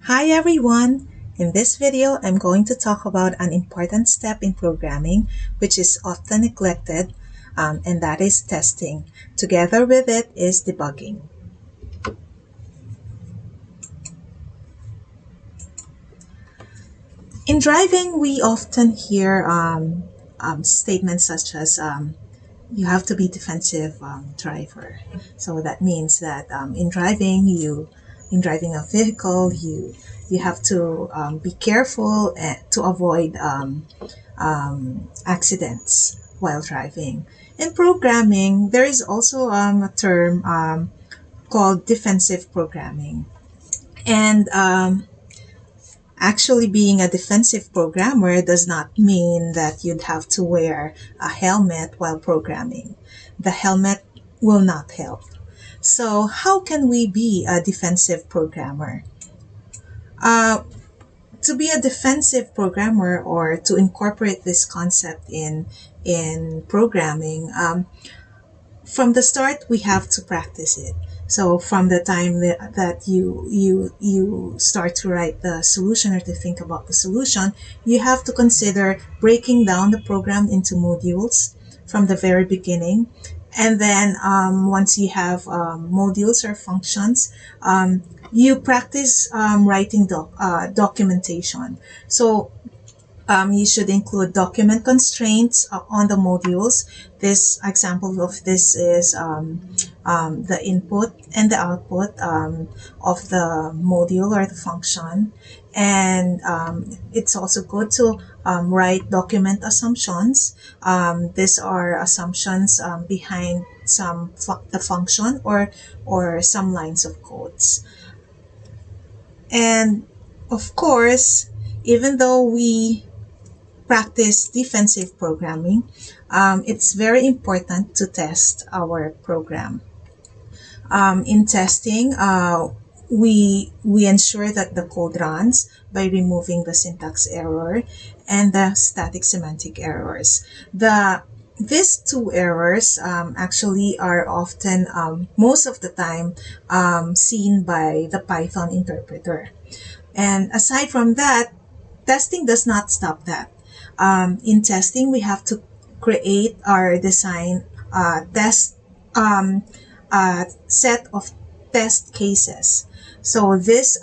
Hi everyone! In this video, I'm going to talk about an important step in programming which is often neglected, and that is testing. Together with it is debugging. In driving, we often hear statements such as you have to be defensive driver. So that means that in driving a vehicle, you have to be careful to avoid accidents while driving. In programming, there is also a term called defensive programming, and actually, being a defensive programmer does not mean that you'd have to wear a helmet while programming. The helmet will not help. So how can we be a defensive programmer? To be a defensive programmer, or to incorporate this concept in programming, from the start we have to practice it. So from the time that you start to write the solution or to think about the solution, you have to consider breaking down the program into modules from the very beginning. And then once you have modules or functions, you practice writing documentation. So you should include document constraints on the modules. This example of this is the input and the output of the module or the function. And it's also good to write document assumptions. These are assumptions behind the function or some lines of codes. And of course, even though we practice defensive programming, it's very important to test our program. In testing, we ensure that the code runs by removing the syntax error and the static semantic errors. These two errors actually are often, most of the time, seen by the Python interpreter. And aside from that, testing does not stop that. In testing, we have to create or design set of test cases. So these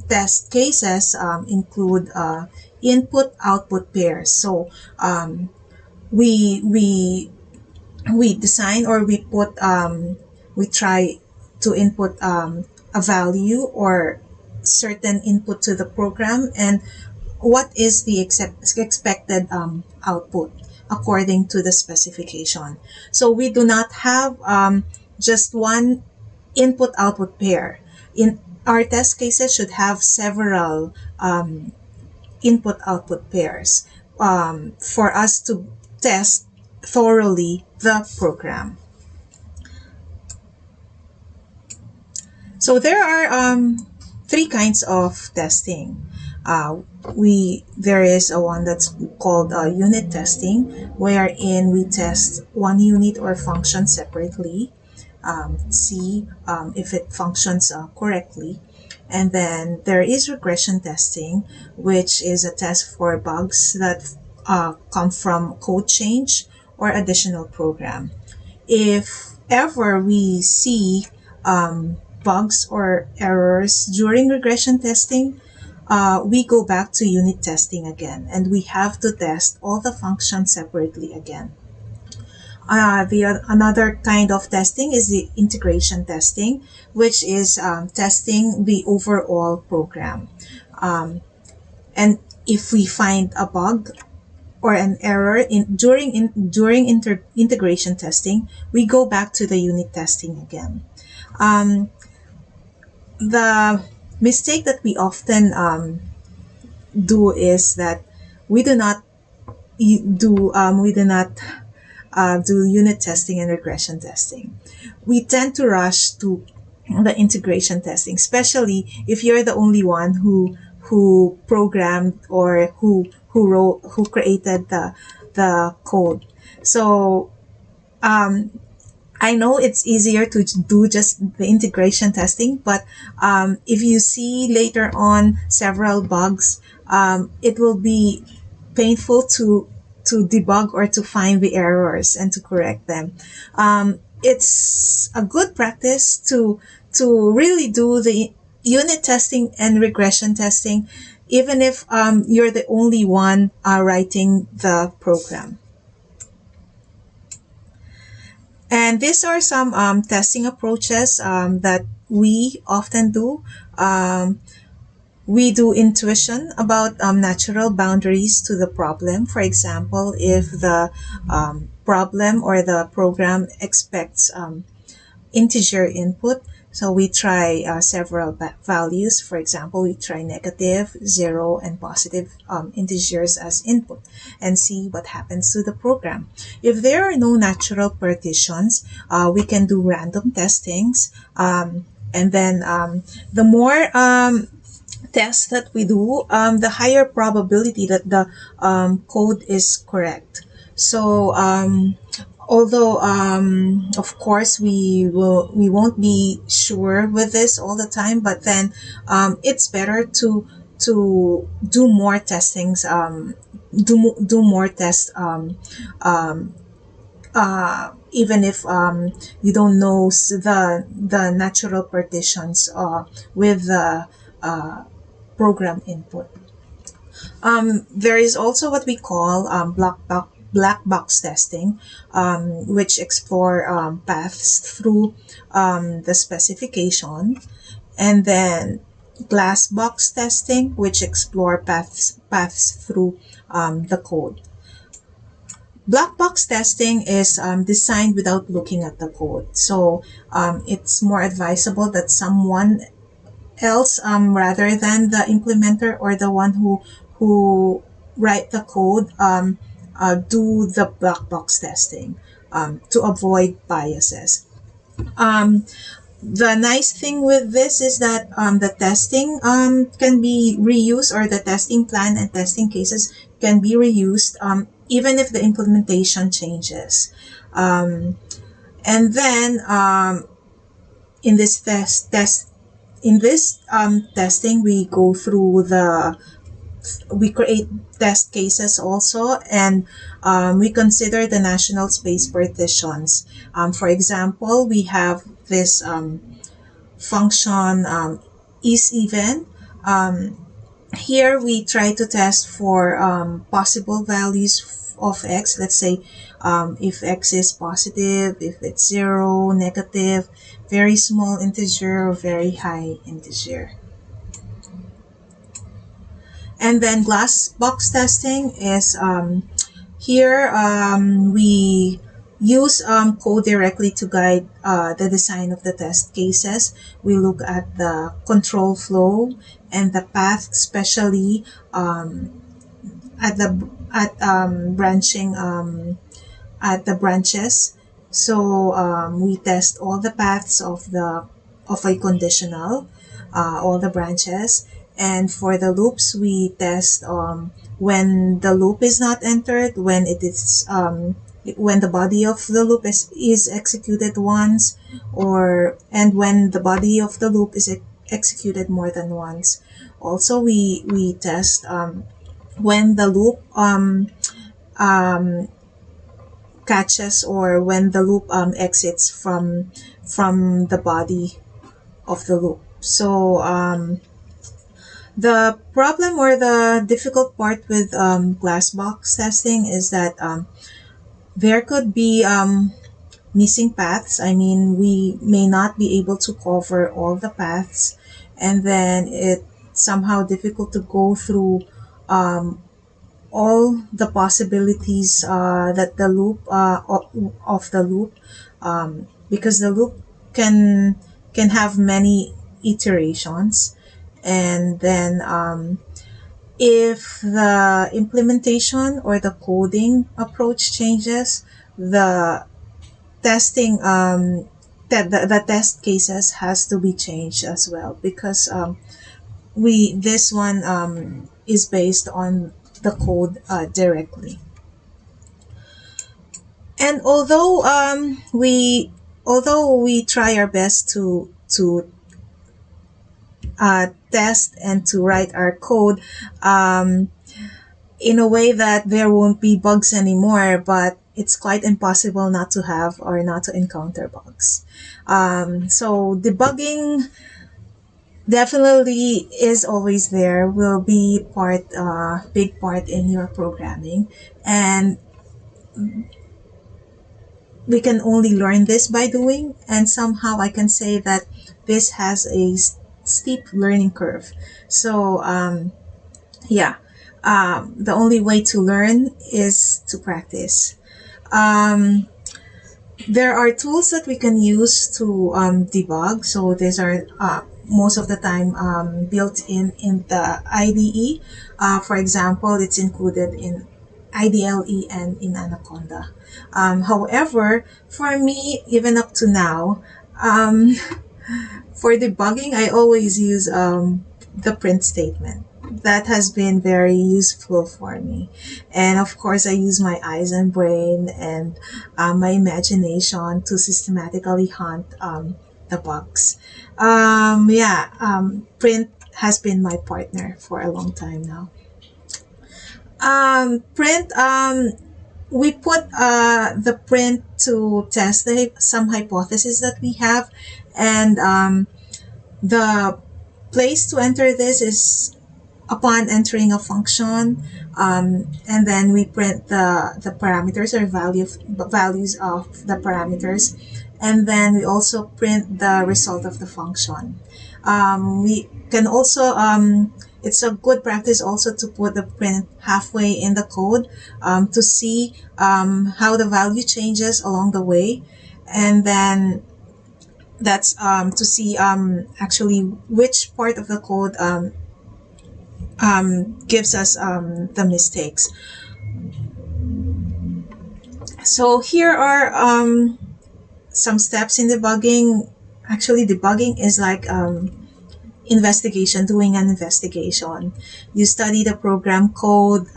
test cases include input-output pairs. So we design, or we try to input a value or certain input to the program, and what is the expected output according to the specification. So we do not have just one input-output pair. In our test cases should have several input-output pairs for us to test thoroughly the program. So there are three kinds of testing. There is a one that's called unit testing, wherein we test one unit or function separately, see if it functions correctly. And then there is regression testing, which is a test for bugs that come from code change or additional program. If ever we see bugs or errors during regression testing, we go back to unit testing again, and we have to test all the functions separately again. Another kind of testing is the integration testing, which is testing the overall program. And if we find a bug or an error during integration testing, we go back to the unit testing again. The mistake that we often do is that we do not do unit testing and regression testing. We tend to rush to the integration testing, especially if you're the only one who programmed or who created the code. So I know it's easier to do just the integration testing, but if you see later on several bugs, it will be painful to debug or to find the errors and to correct them. It's a good practice to really do the unit testing and regression testing, even if you're the only one writing the program. And these are some testing approaches that we often do. Um, we do intuition about natural boundaries to the problem. For example, if the problem or the program expects integer input, so we try several values. For example, we try negative, 0, and positive integers as input and see what happens to the program. If there are no natural partitions, we can do random testings. And then the more tests that we do, the higher probability that the code is correct. So although of course we won't be sure with this all the time, but then it's better to do more testings, do more tests, even if you don't know the natural partitions with the program input. There is also what we call black box testing, which explore paths through the specification, and then glass box testing, which explore paths through the code. Black box testing is designed without looking at the code, so it's more advisable that someone else, rather than the implementer or the one who write the code, do the black box testing to avoid biases. The nice thing with this is that the testing can be reused, or the testing plan and testing cases can be reused even if the implementation changes. And then in this testing, we go through we create test cases also, and we consider the national space partitions. For example, we have this function isEven. Here we try to test for possible values of x. Let's say if x is positive, if it's 0, negative, very small integer, or very high integer. And then glass box testing is here we use code directly to guide the design of the test cases. We look at the control flow and the path, especially branching at the branches. So we test all the paths of a conditional, all the branches. And for the loops, we test when the loop is not entered, when it is when the body of the loop is executed once, and when the body of the loop is executed more than once. Also, we test when the loop catches, or when the loop exits from the body of the loop. So the problem or the difficult part with glass box testing is that there could be missing paths. I mean, we may not be able to cover all the paths, and then it's somehow difficult to go through all the possibilities that the loop of the loop, because the loop can have many iterations. And then if the implementation or the coding approach changes, the testing the test cases has to be changed as well, because this one is based on the code directly. And although we although we try our best to test and to write our code in a way that there won't be bugs anymore, but it's quite impossible not to have or not to encounter bugs. So debugging definitely is always there, will be big part in your programming. And we can only learn this by doing, and somehow I can say that this has a steep learning curve. So yeah, the only way to learn is to practice. Um, there are tools that we can use to debug. So these are most of the time built in the IDE. For example, it's included in IDLE and in Anaconda. However, for me, even up to now, for debugging, I always use the print statement. That has been very useful for me. And of course, I use my eyes and brain and my imagination to systematically hunt the bugs. Print has been my partner for a long time now. Print, we put the print to test some hypotheses that we have, and the place to enter this is upon entering a function, and then we print the parameters or values of the parameters, and then we also print the result of the function. We can also it's a good practice also to put the print halfway in the code to see how the value changes along the way, and then that's to see actually which part of the code gives us the mistakes. So here are some steps in debugging. Actually, debugging is like investigation, doing an investigation. You study the program code.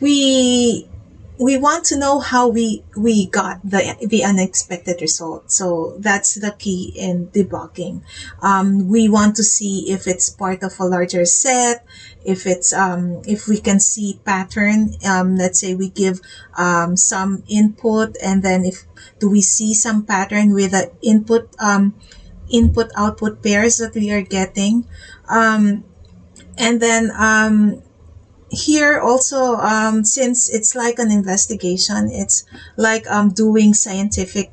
We want to know how we got the unexpected result. So that's the key in debugging. We want to see if it's part of a larger set, if it's if we can see pattern. Let's say we give some input, and then if do we see some pattern with the input output pairs that we are getting, and then here also, since it's like an investigation, it's like applying scientific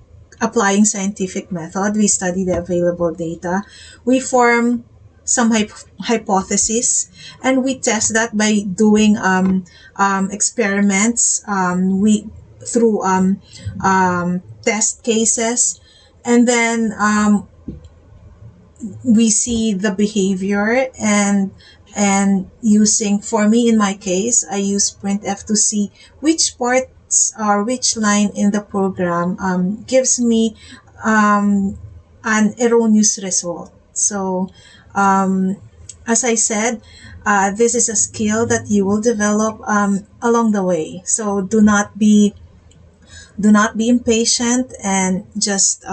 method. We study the available data, we form some hypotheses, and we test that by doing experiments, we through test cases, and then we see the behavior, and using, for me in my case, I use printf to see which parts or which line in the program gives me an erroneous result. So as I said, this is a skill that you will develop along the way. So do not be impatient, and just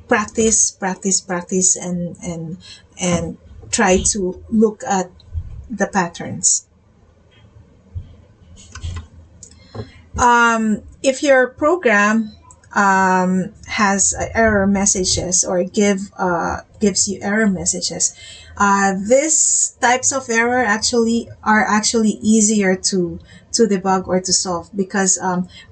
practice, and try to look at the patterns. If your program has error messages or gives you error messages, these types of error are actually easier to debug or to solve, because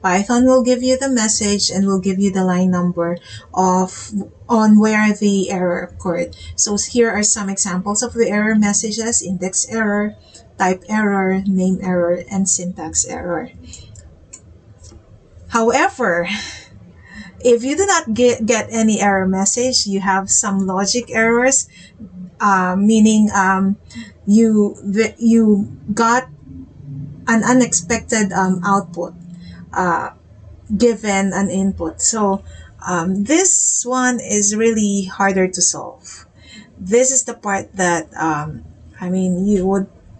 Python will give you the message and will give you the line number on where the error occurred. So here are some examples of the error messages: index error, type error, name error, and syntax error. However, if you do not get any error message, you have some logic errors, meaning you got an unexpected output given an input. So this one is really harder to solve. This is the part that you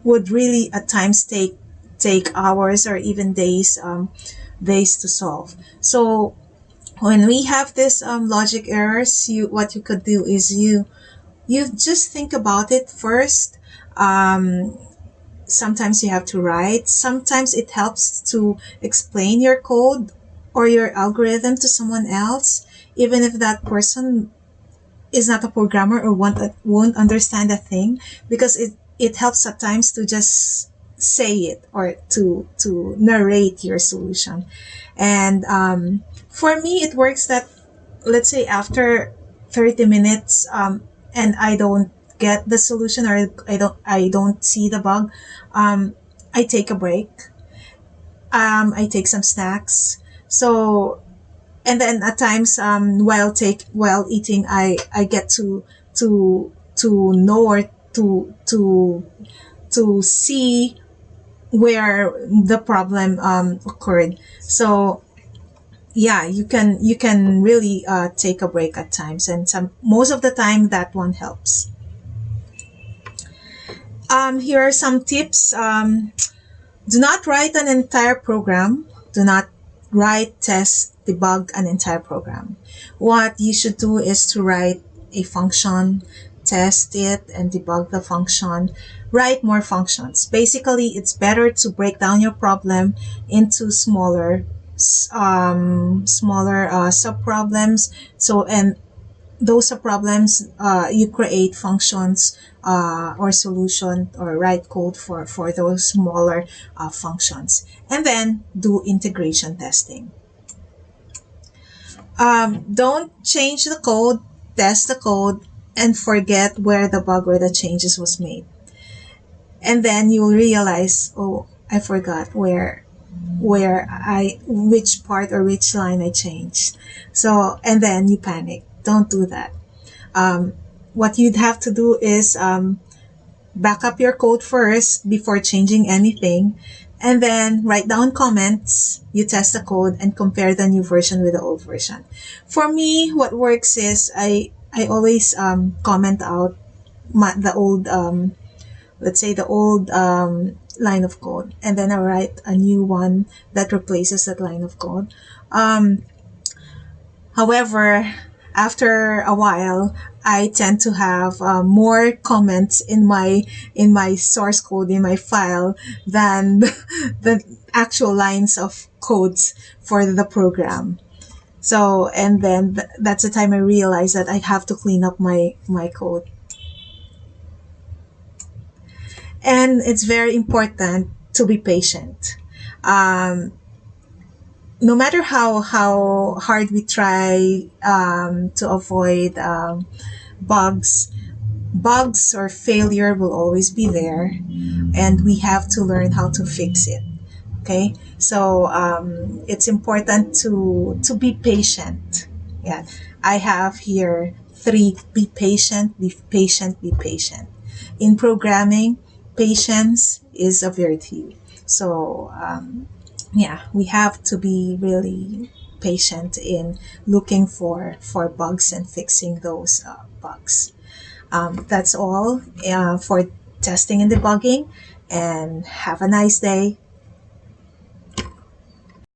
would really at times take hours or even days to solve. So when we have this logic errors, what you could do is you just think about it first. Sometimes you have to write. Sometimes it helps to explain your code or your algorithm to someone else, even if that person is not a programmer or won't understand a thing, because it helps at times to just say it or to narrate your solution. And for me, it works that, let's say, after 30 minutes, and I don't get the solution, or I don't see the bug, I take a break. I take some snacks. So, and then at times, while eating, I get to know, or to see where the problem occurred. So yeah, you can really take a break at times, and most of the time that one helps. Here are some tips. Do not write an entire program. Do not write, test, debug an entire program. What you should do is to write a function, test it, and debug the function. Write more functions. Basically, it's better to break down your problem into smaller sub problems. So, and those are problems, you create functions, or solution, or write code for those smaller functions, and then do integration testing. Don't change the code, test the code, and forget where the bug or the changes was made, and then you'll realize, oh, I forgot which part or which line I changed. So, and then you panic. Don't do that. What you'd have to do is back up your code first before changing anything, and then write down comments. You test the code and compare the new version with the old version. For me, what works is I always comment out the old, let's say the old line of code, and then I write a new one that replaces that line of code. However, after a while, I tend to have more comments in my source code, in my file, than the actual lines of codes for the program. So, and then that's the time I realize that I have to clean up my code. And it's very important to be patient. No matter how hard we try to avoid bugs, bugs or failure will always be there, and we have to learn how to fix it. Okay, so it's important to be patient. Yeah, I have here three: be patient, be patient, be patient. In programming, patience is a virtue. So yeah, we have to be really patient in looking for bugs and fixing those bugs. That's all for testing and debugging, and have a nice day.